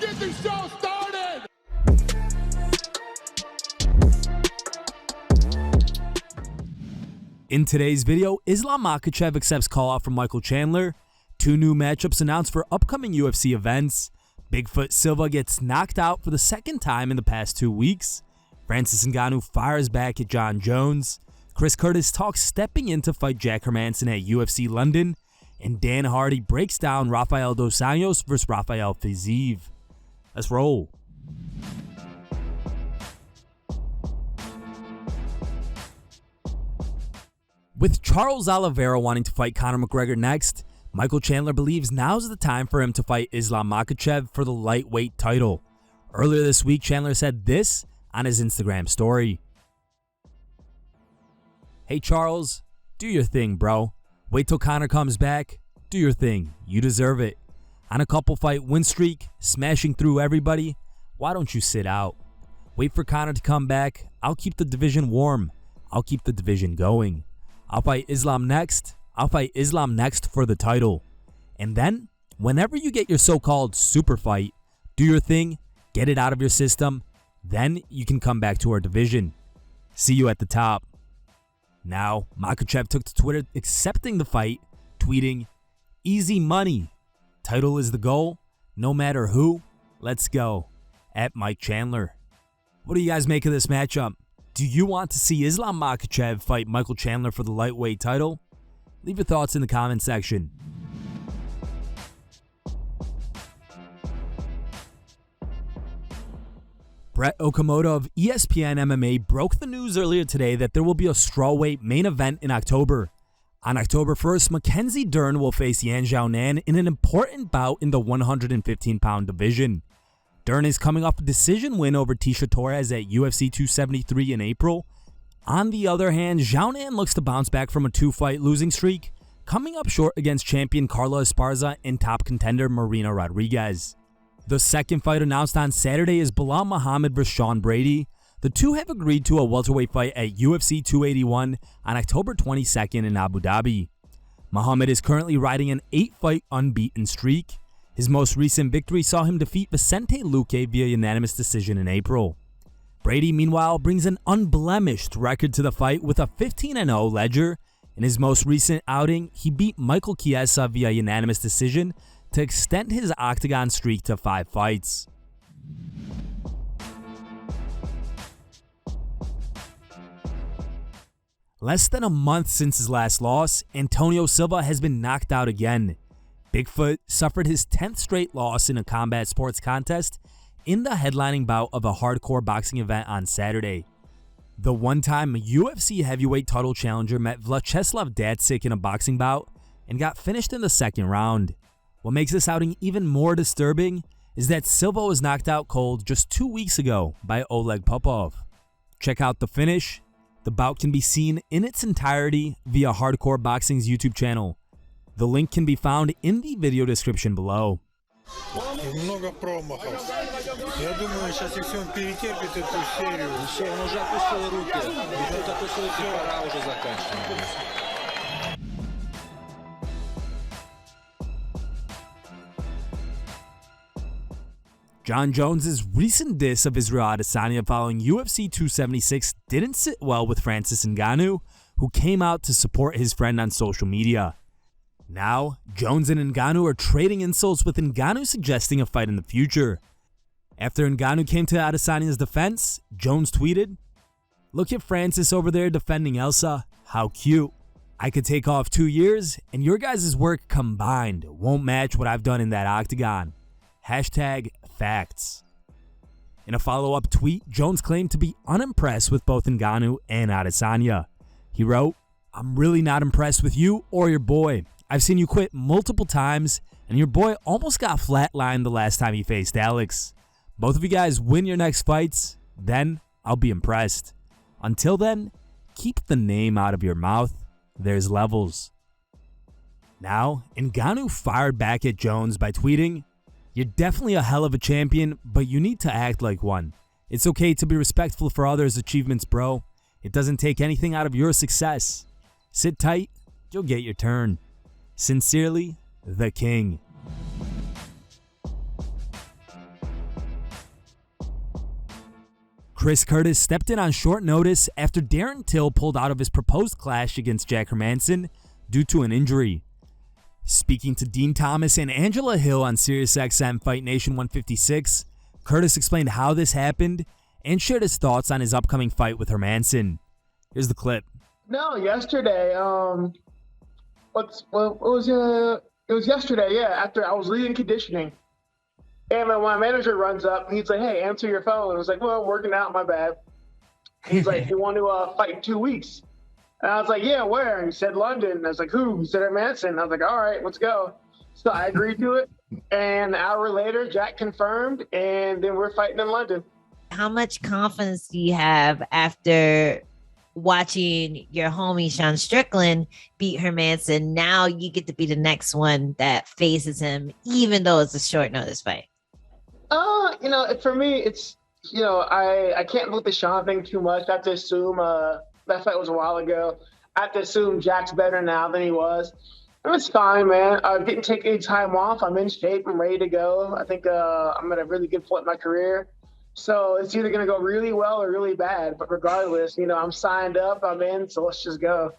get this show started! In today's video, Islam Makhachev accepts call-out from Michael Chandler, 2 new matchups announced for upcoming UFC events, Bigfoot Silva gets knocked out for the second time in the past 2 weeks, Francis Ngannou fires back at Jon Jones, Chris Curtis talks stepping in to fight Jack Hermansson at UFC London, and Dan Hardy breaks down Rafael dos Anjos versus Rafael Fiziev. Let's roll. With Charles Oliveira wanting to fight Conor McGregor next, Michael Chandler believes now's the time for him to fight Islam Makhachev for the lightweight title. Earlier this week, Chandler said this on his Instagram story. "Hey Charles, do your thing, bro. Wait till Conor comes back. Do your thing. You deserve it. On a couple fight win streak, smashing through everybody, why don't you sit out? Wait for Conor to come back. I'll keep the division warm. I'll keep the division going. I'll fight Islam next. I'll fight Islam next for the title. And then, whenever you get your so-called super fight, do your thing, get it out of your system, then you can come back to our division. See you at the top." Now, Makhachev took to Twitter accepting the fight, tweeting, "Easy money. Title is the goal. No matter who. Let's go. At Mike Chandler." What do you guys make of this matchup? Do you want to see Islam Makhachev fight Michael Chandler for the lightweight title? Leave your thoughts in the comment section. Brett Okamoto of ESPN MMA broke the news earlier today that there will be a strawweight main event in October. On October 1st, Mackenzie Dern will face Xiaonan in an important bout in the 115-pound division. Dern is coming off a decision win over Tisha Torres at UFC 273 in April. On the other hand, Xiaonan looks to bounce back from a 2-fight losing streak, coming up short against champion Carla Esparza and top contender Marina Rodriguez. The second fight announced on Saturday is Belal Muhammad vs. Sean Brady. The two have agreed to a welterweight fight at UFC 281 on October 22nd in Abu Dhabi. Muhammad is currently riding an 8-fight unbeaten streak. His most recent victory saw him defeat Vicente Luque via unanimous decision in April. Brady, meanwhile, brings an unblemished record to the fight with a 15-0 ledger. In his most recent outing, he beat Michael Chiesa via unanimous decision to extend his octagon streak to 5 fights. Less than a month since his last loss, Antonio Silva has been knocked out again. Bigfoot suffered his 10th straight loss in a combat sports contest in the headlining bout of a hardcore boxing event on Saturday. The one-time UFC heavyweight title challenger met Vyacheslav Datsik in a boxing bout and got finished in the second round. What makes this outing even more disturbing is that Silva was knocked out cold just 2 weeks ago by Oleg Popov. Check out the finish. The bout can be seen in its entirety via Hardcore Boxing's YouTube channel. The link can be found in the video description below. Много промахов. Я думаю, сейчас если он перетерпит эту серию, все, он уже опустил руки. Он опустил руки, пора уже заканчивать. Jon Jones' recent diss of Israel Adesanya following UFC 276 didn't sit well with Francis Ngannou, who came out to support his friend on social media. Now, Jones and Ngannou are trading insults, with Ngannou suggesting a fight in the future. After Ngannou came to Adesanya's defense, Jones tweeted, "Look at Francis over there defending Elsa. How cute. I could take off 2 years, and your guys' work combined won't match what I've done in that octagon. Hashtag facts." In a follow-up tweet, Jones claimed to be unimpressed with both Ngannou and Adesanya. He wrote, "I'm really not impressed with you or your boy. I've seen you quit multiple times, and your boy almost got flatlined the last time he faced Alex. Both of you guys win your next fights, then I'll be impressed. Until then, keep the name out of your mouth. There's levels." Now, Ngannou fired back at Jones by tweeting, "You're definitely a hell of a champion, but you need to act like one. It's okay to be respectful for others' achievements, bro. It doesn't take anything out of your success. Sit tight, you'll get your turn. Sincerely, the King." Chris Curtis stepped in on short notice after Darren Till pulled out of his proposed clash against Jack Hermansson due to an injury. Speaking to Dean Thomas and Angela Hill on SiriusXM Fight Nation 156, Curtis explained how this happened and shared his thoughts on his upcoming fight with Hermansson. Here's the clip. No, yesterday. It was yesterday, yeah, after I was leaving conditioning. And my manager runs up and he's like, "Hey, answer your phone." I was like, "Well, I'm working out, my bad." He's like, "You want to fight in 2 weeks?" And I was like, "Yeah, where?" And he said, "London." And I was like, "Who?" He said, "Hermansson." I was like, "All right, let's go." So I agreed to it. And an hour later, Jack confirmed, and then we're fighting in London. How much confidence do you have after watching your homie Sean Strickland beat Hermansson? Now you get to be the next one that faces him, even though it's a short notice fight. For me, it's, I can't look at the Sean thing too much. I have to assume that fight was a while ago. I have to assume Jack's better now than he was. And it's fine, man. I didn't take any time off. I'm in shape. I'm ready to go. I think I'm at a really good point in my career. So it's either going to go really well or really bad. But regardless, I'm signed up. I'm in. So let's just go.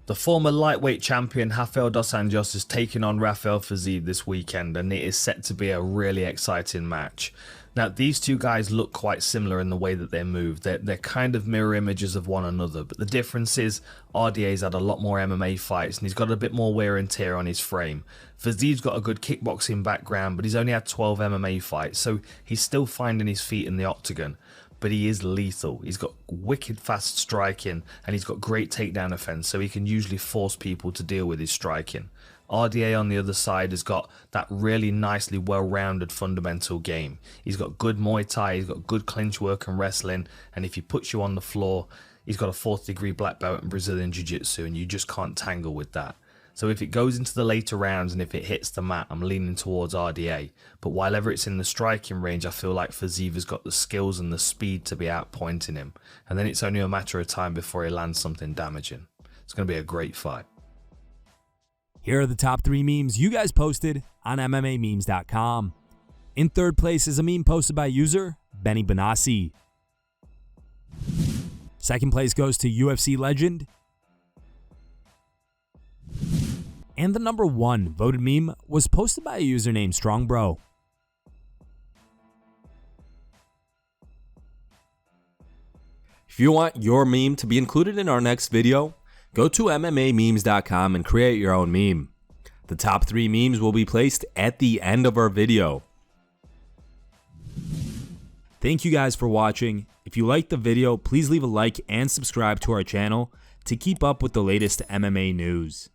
The former lightweight champion Rafael dos Anjos is taking on Rafael Fiziev this weekend, and it is set to be a really exciting match. Now, these two guys look quite similar in the way that they move. They're kind of mirror images of one another, but the difference is RDA's had a lot more MMA fights and he's got a bit more wear and tear on his frame. Fiziev's got a good kickboxing background, but he's only had 12 MMA fights, so he's still finding his feet in the octagon. But he is lethal. He's got wicked fast striking and he's got great takedown offense, so he can usually force people to deal with his striking. RDA on the other side has got that really nicely well-rounded fundamental game. He's got good Muay Thai, he's got good clinch work and wrestling, and if he puts you on the floor, he's got a 4th degree black belt in Brazilian Jiu-Jitsu, and you just can't tangle with that. So if it goes into the later rounds and if it hits the mat, I'm leaning towards RDA. But while ever it's in the striking range, I feel like Fiziev has got the skills and the speed to be outpointing him. And then it's only a matter of time before he lands something damaging. It's going to be a great fight. Here are the top 3 memes you guys posted on MMAmemes.com. In third place is a meme posted by user Benny Benassi. Second place goes to UFC legend. And the number 1 voted meme was posted by a user named Strongbro. If you want your meme to be included in our next video, go to MMAmemes.com and create your own meme. The top 3 memes will be placed at the end of our video. Thank you guys for watching. If you liked the video, please leave a like and subscribe to our channel to keep up with the latest MMA news.